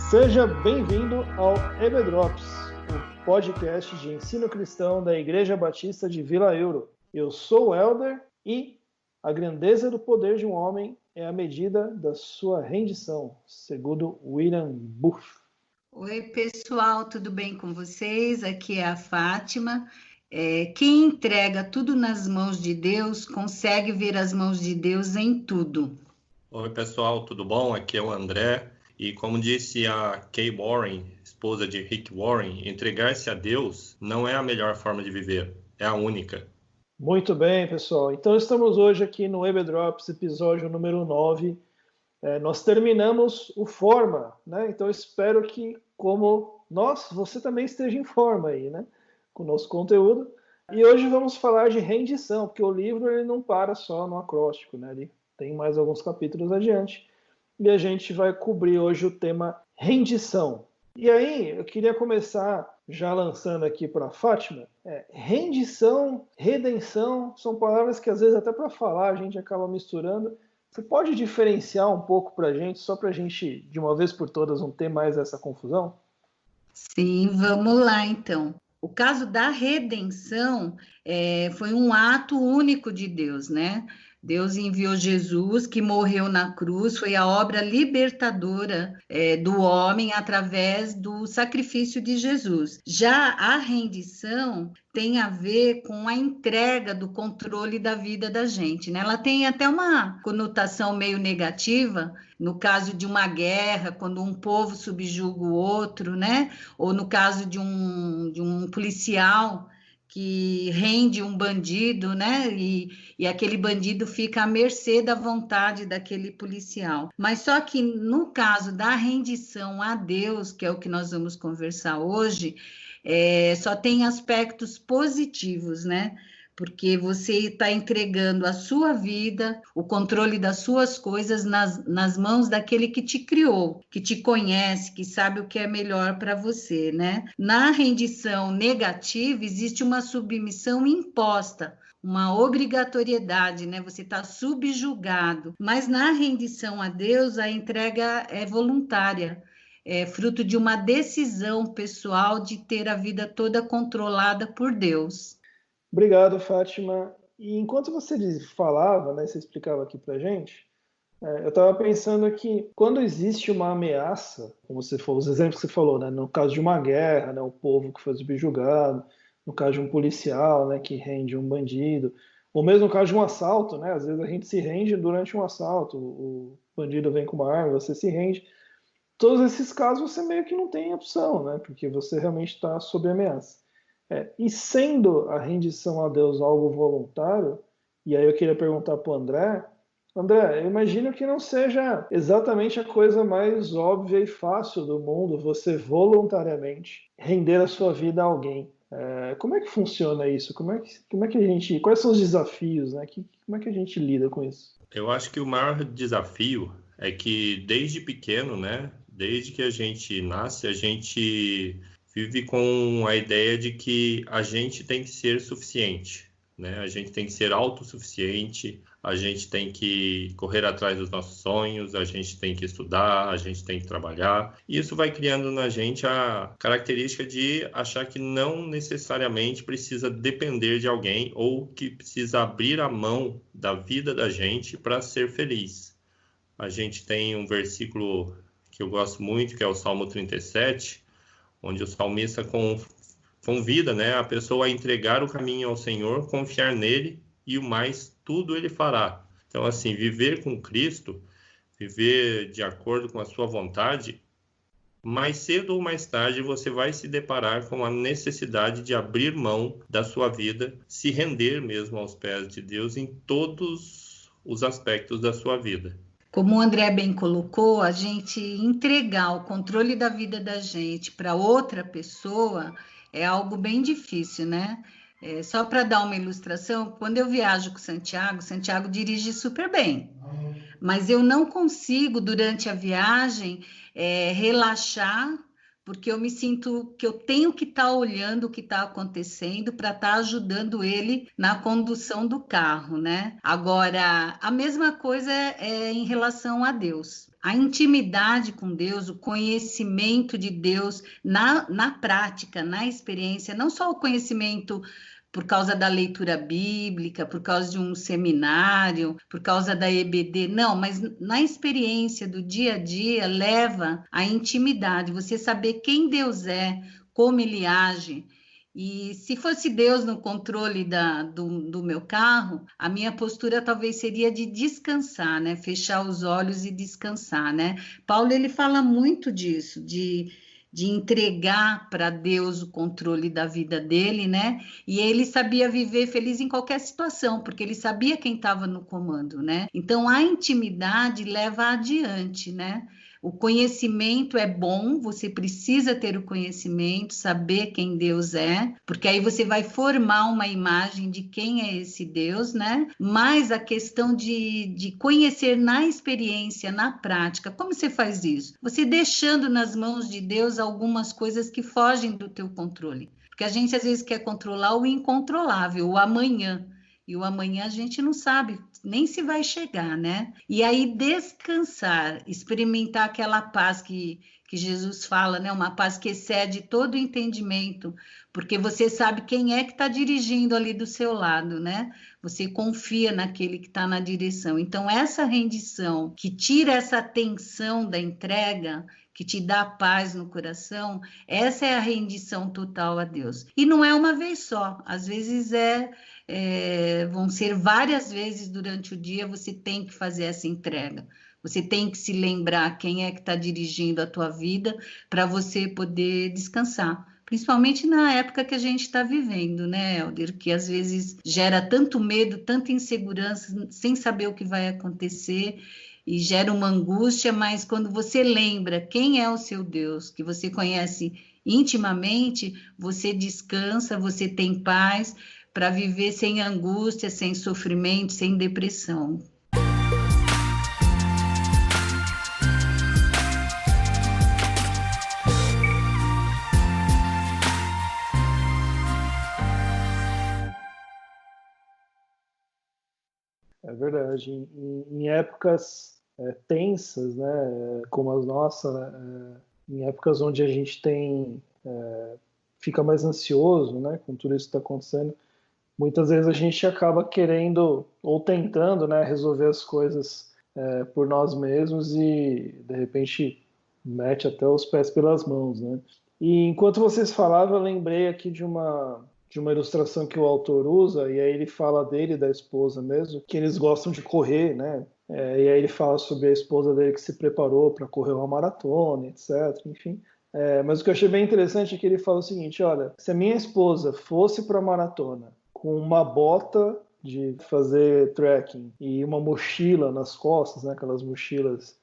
Seja bem-vindo ao EBDrops, o podcast de ensino cristão da Igreja Batista de Vila Euro. Eu sou o Elder e a grandeza do poder de um homem é a medida da sua rendição, segundo William Booth. Oi, pessoal, tudo bem com vocês? Aqui é a Fátima. Quem entrega tudo nas mãos de Deus consegue ver as mãos de Deus em tudo. Oi, pessoal, tudo bom? Aqui é o André. E como disse a Kay Warren, esposa de Rick Warren, entregar-se a Deus não é a melhor forma de viver, é a única. Muito bem, pessoal. Então estamos hoje aqui no EBDrops, episódio número 9. Nós terminamos o Forma, né? Então espero que, como nós, você também esteja em forma aí, né? Com o nosso conteúdo. E hoje vamos falar de rendição, porque o livro ele não para só no acróstico, né? Ele tem mais alguns capítulos adiante. E a gente vai cobrir hoje o tema rendição. E aí, eu queria começar já lançando aqui para a Fátima. Rendição, redenção, são palavras que às vezes até para falar a gente acaba misturando. Você pode diferenciar um pouco para a gente, só para a gente, de uma vez por todas, não ter mais essa confusão? Sim, vamos lá então. O caso da redenção foi um ato único de Deus, né? Deus enviou Jesus, que morreu na cruz, foi a obra libertadora do homem através do sacrifício de Jesus. Já a rendição tem a ver com a entrega do controle da vida da gente, né? Ela tem até uma conotação meio negativa, no caso de uma guerra, quando um povo subjuga o outro, né? Ou no caso de um policial que rende um bandido, né? E aquele bandido fica à mercê da vontade daquele policial. Mas só que no caso da rendição a Deus, que é o que nós vamos conversar hoje, só tem aspectos positivos, né? Porque você está entregando a sua vida, o controle das suas coisas nas mãos daquele que te criou, que te conhece, que sabe o que é melhor para você, né? Na rendição negativa, existe uma submissão imposta, uma obrigatoriedade, né? Você está subjugado. Mas na rendição a Deus, a entrega é voluntária. É fruto de uma decisão pessoal de ter a vida toda controlada por Deus. Obrigado, Fátima. E enquanto você falava, né, você explicava aqui pra gente, eu estava pensando que quando existe uma ameaça, como você falou, os exemplos que você falou, né, no caso de uma guerra, né, o povo que foi subjugado, no caso de um policial, né, que rende um bandido, ou mesmo no caso de um assalto, né, às vezes a gente se rende durante um assalto, o bandido vem com uma arma, você se rende. Todos esses casos você meio que não tem opção, né, porque você realmente está sob ameaça. E sendo a rendição a Deus algo voluntário, e aí eu queria perguntar para o André, eu imagino que não seja exatamente a coisa mais óbvia e fácil do mundo você voluntariamente render a sua vida a alguém. Como é que funciona isso? Como é que a gente, quais são os desafios, né? Como é que a gente lida com isso? Eu acho que o maior desafio é que desde pequeno, né? Desde que a gente nasce, a gente vive com a ideia de que a gente tem que ser suficiente, né? A gente tem que ser autossuficiente, a gente tem que correr atrás dos nossos sonhos, a gente tem que estudar, a gente tem que trabalhar. E isso vai criando na gente a característica de achar que não necessariamente precisa depender de alguém ou que precisa abrir a mão da vida da gente para ser feliz. A gente tem um versículo que eu gosto muito, que é o Salmo 37, onde o salmista convida, né, a pessoa a entregar o caminho ao Senhor, confiar nele e o mais tudo ele fará. Então, assim, viver com Cristo, viver de acordo com a sua vontade, mais cedo ou mais tarde você vai se deparar com a necessidade de abrir mão da sua vida, se render mesmo aos pés de Deus em todos os aspectos da sua vida. Como o André bem colocou, a gente entregar o controle da vida da gente para outra pessoa é algo bem difícil, né? Só para dar uma ilustração, quando eu viajo com Santiago dirige super bem, mas eu não consigo, durante a viagem, relaxar porque eu me sinto que eu tenho que estar olhando o que está acontecendo para estar ajudando ele na condução do carro, né? Agora, a mesma coisa é em relação a Deus. A intimidade com Deus, o conhecimento de Deus na prática, na experiência, não só o conhecimento por causa da leitura bíblica, por causa de um seminário, por causa da EBD, não, mas na experiência do dia a dia leva à intimidade, você saber quem Deus é, como ele age. E se fosse Deus no controle do meu carro, a minha postura talvez seria de descansar, né? Fechar os olhos e descansar, né? Paulo, ele fala muito disso, de entregar para Deus o controle da vida dele, né? E ele sabia viver feliz em qualquer situação, porque ele sabia quem estava no comando, né? Então, a intimidade leva adiante, né? O conhecimento é bom, você precisa ter o conhecimento, saber quem Deus é, porque aí você vai formar uma imagem de quem é esse Deus, né? Mas a questão de conhecer na experiência, na prática, como você faz isso? Você deixando nas mãos de Deus algumas coisas que fogem do teu controle. Porque a gente às vezes quer controlar o incontrolável, o amanhã. E o amanhã a gente não sabe nem se vai chegar, né? E aí descansar, experimentar aquela paz que Jesus fala, né? Uma paz que excede todo o entendimento, porque você sabe quem é que está dirigindo ali do seu lado, né? Você confia naquele que está na direção. Então, essa rendição que tira essa tensão da entrega, que te dá paz no coração, essa é a rendição total a Deus. E não é uma vez só, às vezes vão ser várias vezes durante o dia, você tem que fazer essa entrega. Você tem que se lembrar quem é que está dirigindo a tua vida para você poder descansar. Principalmente na época que a gente está vivendo, né, Helder? Que às vezes gera tanto medo, tanta insegurança, sem saber o que vai acontecer, e gera uma angústia, mas quando você lembra quem é o seu Deus, que você conhece intimamente, você descansa, você tem paz para viver sem angústia, sem sofrimento, sem depressão. É verdade. Em épocas tensas, né, como as nossas, né, em épocas onde a gente fica mais ansioso, né, com tudo isso que está acontecendo, muitas vezes a gente acaba querendo ou tentando, né, resolver as coisas por nós mesmos e, de repente, mete até os pés pelas mãos, né? E enquanto vocês falavam, eu lembrei aqui de uma ilustração que o autor usa, e aí ele fala dele e da esposa mesmo, que eles gostam de correr, né? E aí ele fala sobre a esposa dele que se preparou para correr uma maratona, etc. Enfim. Mas o que eu achei bem interessante é que ele fala o seguinte: olha, se a minha esposa fosse para a maratona com uma bota de fazer trekking e uma mochila nas costas, né? Aquelas mochilas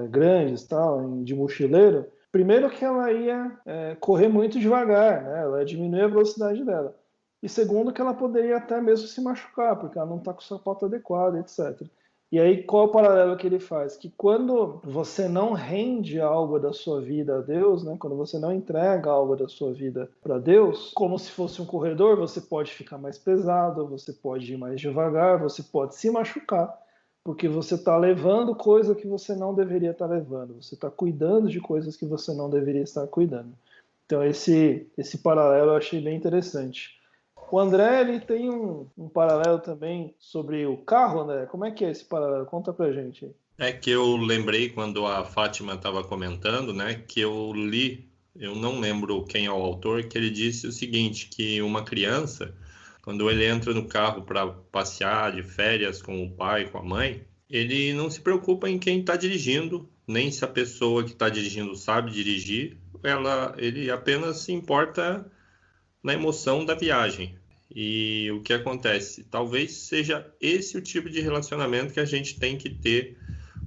grandes, tal, de mochileiro, primeiro que ela ia correr muito devagar, né? Ela ia diminuir a velocidade dela. E segundo que ela poderia até mesmo se machucar, porque ela não está com o sapato adequado, etc. E aí, qual é o paralelo que ele faz? Que quando você não rende algo da sua vida a Deus, né? Quando você não entrega algo da sua vida para Deus, como se fosse um corredor, você pode ficar mais pesado, você pode ir mais devagar, você pode se machucar, porque você está levando coisa que você não deveria estar levando, você está cuidando de coisas que você não deveria estar cuidando. Então esse paralelo eu achei bem interessante. O André, ele tem um paralelo também sobre o carro, André. Como é que é esse paralelo? Conta pra gente. É que eu lembrei quando a Fátima estava comentando, né, que eu li, eu não lembro quem é o autor, que ele disse o seguinte, que uma criança, quando ele entra no carro para passear de férias com o pai, com a mãe, ele não se preocupa em quem está dirigindo, nem se a pessoa que está dirigindo sabe dirigir, ele apenas se importa na emoção da viagem. E o que acontece? Talvez seja esse o tipo de relacionamento que a gente tem que ter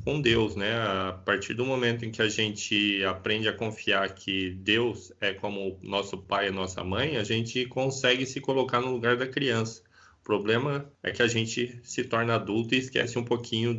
com Deus, né? A partir do momento em que a gente aprende a confiar que Deus é como nosso pai e nossa mãe, a gente consegue se colocar no lugar da criança. O problema é que a gente se torna adulto e esquece um pouquinho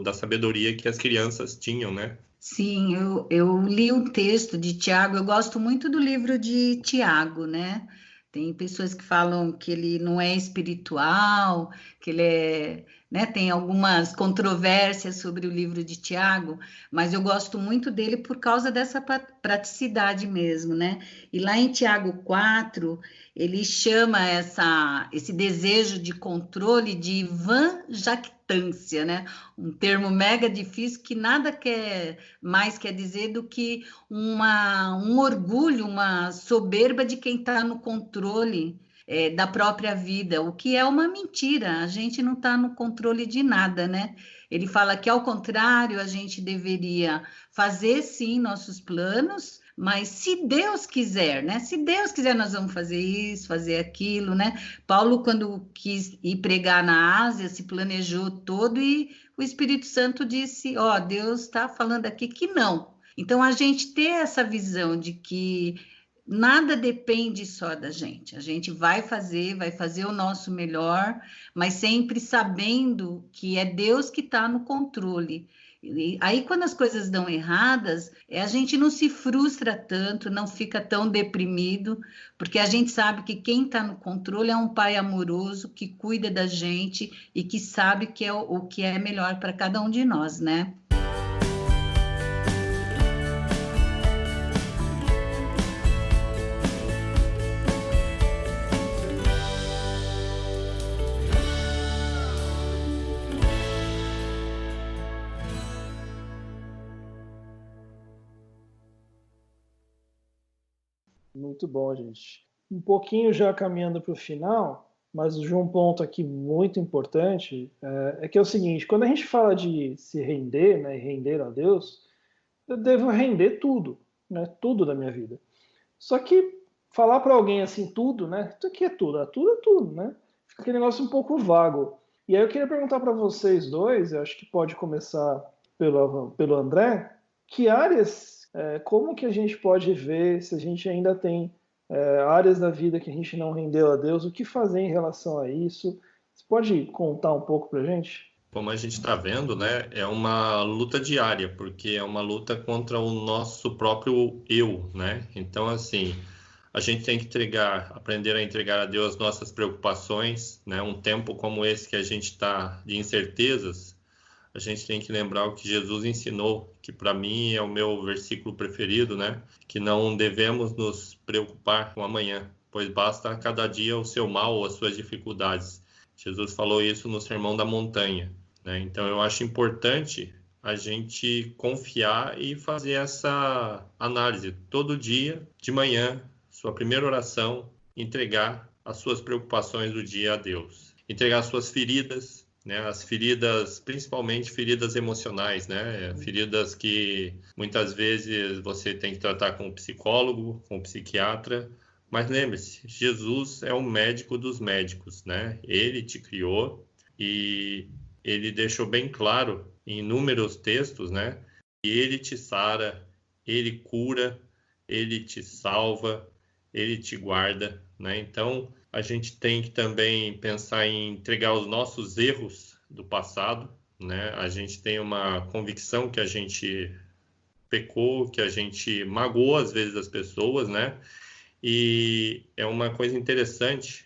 da sabedoria que as crianças tinham, né? Sim, eu li um texto de Tiago, eu gosto muito do livro de Tiago, né? Tem pessoas que falam que ele não é espiritual, que ele é, né? Tem algumas controvérsias sobre o livro de Tiago, mas eu gosto muito dele por causa dessa praticidade mesmo, né? E lá em Tiago 4, ele chama esse desejo de controle de vã jactância, né? Um termo mega difícil que nada mais quer dizer do que um orgulho, uma soberba de quem está no controle da própria vida, o que é uma mentira. A gente não está no controle de nada, né? Ele fala que, ao contrário, a gente deveria fazer, sim, nossos planos, mas se Deus quiser, né? Se Deus quiser, nós vamos fazer isso, fazer aquilo, né? Paulo, quando quis ir pregar na Ásia, se planejou todo e o Espírito Santo disse, ó, Deus está falando aqui que não. Então, a gente ter essa visão de que nada depende só da gente. A gente vai fazer o nosso melhor, mas sempre sabendo que é Deus que está no controle. E aí, quando as coisas dão erradas, a gente não se frustra tanto, não fica tão deprimido, porque a gente sabe que quem está no controle é um pai amoroso, que cuida da gente e que sabe que é o que é melhor para cada um de nós, né? Muito bom, gente. Um pouquinho já caminhando para o final, mas de um ponto aqui muito importante, é que é o seguinte, quando a gente fala de se render, né, e render a Deus, eu devo render tudo, né, tudo da minha vida. Só que falar para alguém assim, tudo, né, isso aqui é tudo, tudo é tudo, né, fica aquele negócio um pouco vago. E aí eu queria perguntar para vocês dois, eu acho que pode começar pelo André, que áreas, como que a gente pode ver se a gente ainda tem áreas da vida que a gente não rendeu a Deus, o que fazer em relação a isso? Você pode contar um pouco para a gente? Como a gente está vendo, né, é uma luta diária, porque é uma luta contra o nosso próprio eu, né? Então, assim, a gente tem que aprender a entregar a Deus nossas preocupações, né? Um tempo como esse que a gente está de incertezas, a gente tem que lembrar o que Jesus ensinou, que para mim é o meu versículo preferido, né? Que não devemos nos preocupar com amanhã, pois basta a cada dia o seu mal ou as suas dificuldades. Jesus falou isso no Sermão da Montanha, né? Então eu acho importante a gente confiar e fazer essa análise todo dia, de manhã, sua primeira oração, entregar as suas preocupações do dia a Deus. Entregar as suas feridas, né, as feridas, principalmente feridas emocionais, né, feridas que muitas vezes você tem que tratar com o psicólogo, com o psiquiatra, mas lembre-se, Jesus é o médico dos médicos, né, ele te criou e ele deixou bem claro em inúmeros textos, né, que ele te sara, ele cura, ele te salva, ele te guarda, né, então a gente tem que também pensar em entregar os nossos erros do passado, né? A gente tem uma convicção que a gente pecou, que a gente magoou às vezes as pessoas, né? E é uma coisa interessante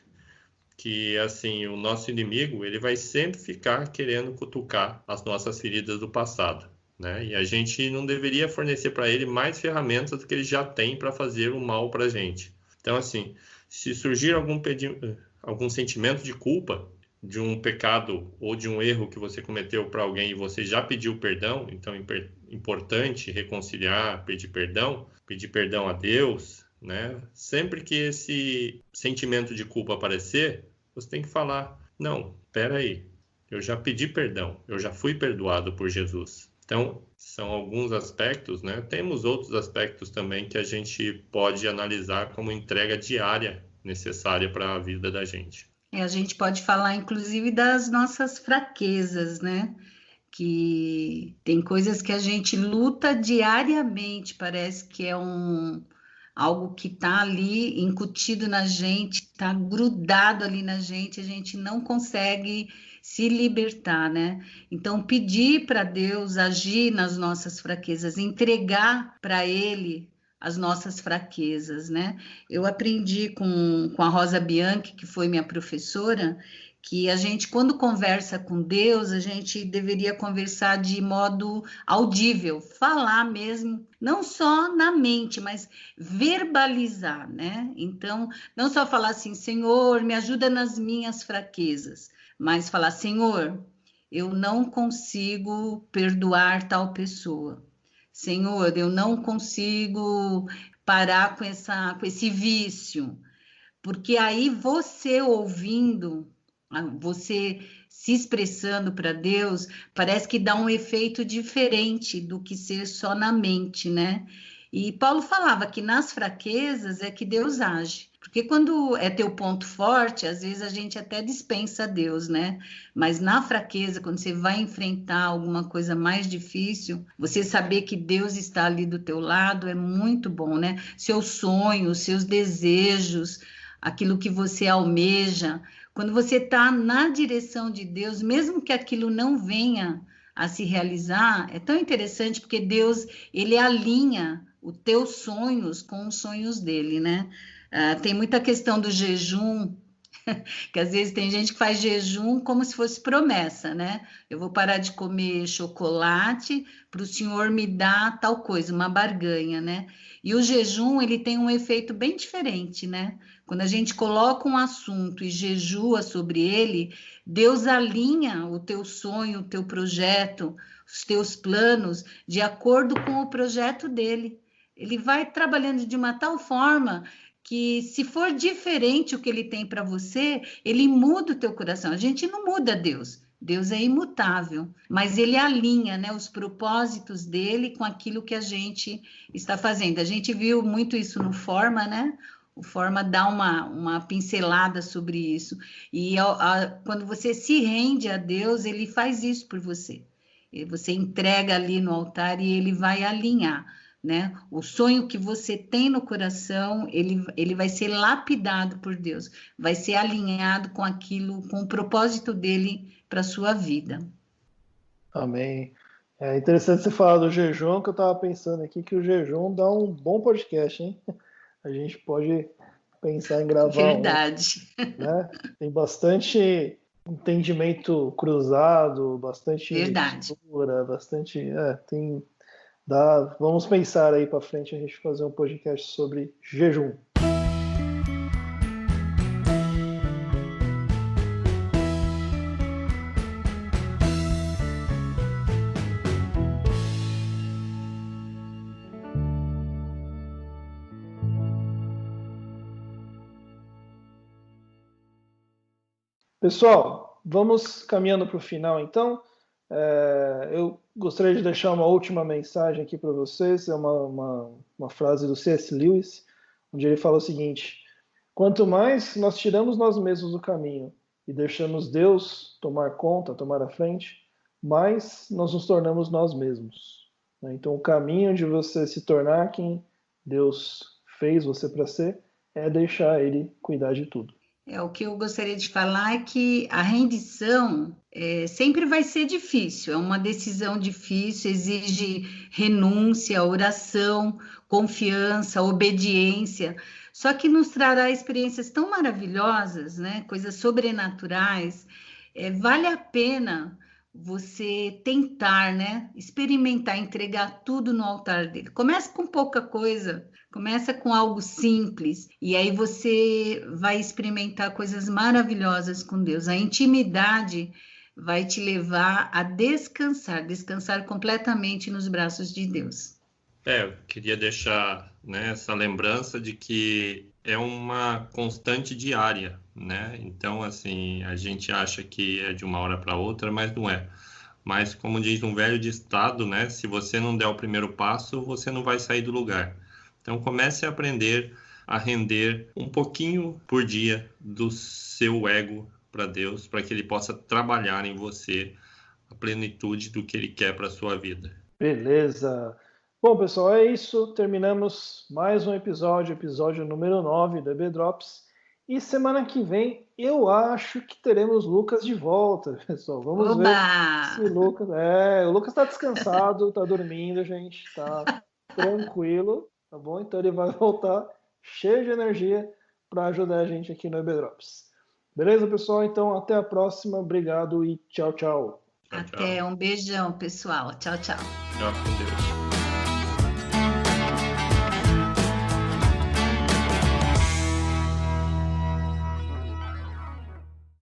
que, assim, o nosso inimigo, ele vai sempre ficar querendo cutucar as nossas feridas do passado, né? E a gente não deveria fornecer para ele mais ferramentas do que ele já tem para fazer o mal para a gente. Então, assim, se surgir algum sentimento de culpa de um pecado ou de um erro que você cometeu para alguém e você já pediu perdão, então é importante reconciliar, pedir perdão a Deus, né? Sempre que esse sentimento de culpa aparecer, você tem que falar, não, espera aí, eu já pedi perdão, eu já fui perdoado por Jesus. Então, são alguns aspectos, né? Temos outros aspectos também que a gente pode analisar como entrega diária necessária para a vida da gente. A gente pode falar, inclusive, das nossas fraquezas, né? Que tem coisas que a gente luta diariamente, parece que é algo que está ali incutido na gente, está grudado ali na gente, a gente não consegue se libertar, né? Então, pedir para Deus agir nas nossas fraquezas, entregar para Ele as nossas fraquezas, né? Eu aprendi com a Rosa Bianchi, que foi minha professora, que a gente, quando conversa com Deus, a gente deveria conversar de modo audível, falar mesmo, não só na mente, mas verbalizar, né? Então, não só falar assim, Senhor, me ajuda nas minhas fraquezas, mas falar, Senhor, eu não consigo perdoar tal pessoa. Senhor, eu não consigo parar com esse vício, porque aí você ouvindo, você se expressando para Deus, parece que dá um efeito diferente do que ser só na mente, né? E Paulo falava que nas fraquezas é que Deus age. Porque quando é teu ponto forte, às vezes a gente até dispensa Deus, né? Mas na fraqueza, quando você vai enfrentar alguma coisa mais difícil, você saber que Deus está ali do teu lado é muito bom, né? Seus sonhos, seus desejos, aquilo que você almeja, quando você está na direção de Deus, mesmo que aquilo não venha a se realizar, é tão interessante porque Deus, ele alinha os teus sonhos com os sonhos dele, né? Tem muita questão do jejum, que às vezes tem gente que faz jejum como se fosse promessa, né? Eu vou parar de comer chocolate para o senhor me dar tal coisa, uma barganha, né? E o jejum, ele tem um efeito bem diferente, né? Quando a gente coloca um assunto e jejua sobre ele, Deus alinha o teu sonho, o teu projeto, os teus planos, de acordo com o projeto dele. Ele vai trabalhando de uma tal forma que, se for diferente o que ele tem para você, ele muda o teu coração. A gente não muda Deus. Deus é imutável, mas ele alinha, né, os propósitos dele com aquilo que a gente está fazendo. A gente viu muito isso no Forma, né? O Forma dá uma pincelada sobre isso. E quando você se rende a Deus, ele faz isso por você. E você entrega ali no altar e ele vai alinhar, né? O sonho que você tem no coração, ele vai ser lapidado por Deus, vai ser alinhado com aquilo, com o propósito dele para a sua vida. Amém. É interessante você falar do jejum, que eu estava pensando aqui que o jejum dá um bom podcast, hein? A gente pode pensar em gravar Verdade. né? Tem bastante entendimento cruzado, bastante Verdade. mistura, bastante... vamos pensar aí para frente a gente fazer um podcast sobre jejum. Pessoal, vamos caminhando para o final, então. Eu gostaria de deixar uma última mensagem aqui para vocês. É uma frase do C.S. Lewis, onde ele fala o seguinte: quanto mais nós tiramos nós mesmos do caminho e deixamos Deus tomar conta, tomar a frente, mais nós nos tornamos nós mesmos. Então, o caminho de você se tornar quem Deus fez você para ser é deixar Ele cuidar de tudo. O que eu gostaria de falar é que a rendição sempre vai ser difícil, é uma decisão difícil, exige renúncia, oração, confiança, obediência, só que nos trará experiências tão maravilhosas, né? Coisas sobrenaturais. Vale a pena você tentar, né? Experimentar, entregar tudo no altar dele. Começa com pouca coisa. Começa com algo simples e aí você vai experimentar coisas maravilhosas com Deus. A intimidade vai te levar a descansar completamente nos braços de Deus. Eu queria deixar, né, essa lembrança de que é uma constante diária, né? Então, assim, a gente acha que é de uma hora para outra, mas não é. Mas, como diz um velho ditado, né, se você não der o primeiro passo, você não vai sair do lugar. Então, comece a aprender a render um pouquinho por dia do seu ego para Deus, para que Ele possa trabalhar em você a plenitude do que Ele quer para a sua vida. Beleza. Bom, pessoal, é isso. Terminamos mais um episódio número 9 do EB Drops. E semana que vem eu acho que teremos Lucas de volta, pessoal. Vamos ver se o Lucas. O Lucas está descansado, está dormindo, gente. Está tranquilo, tá bom? Então ele vai voltar cheio de energia para ajudar a gente aqui no EB Drops. Beleza, pessoal? Então até a próxima. Obrigado e tchau, tchau. Até, um beijão, pessoal. Tchau, tchau. Tchau, com Deus.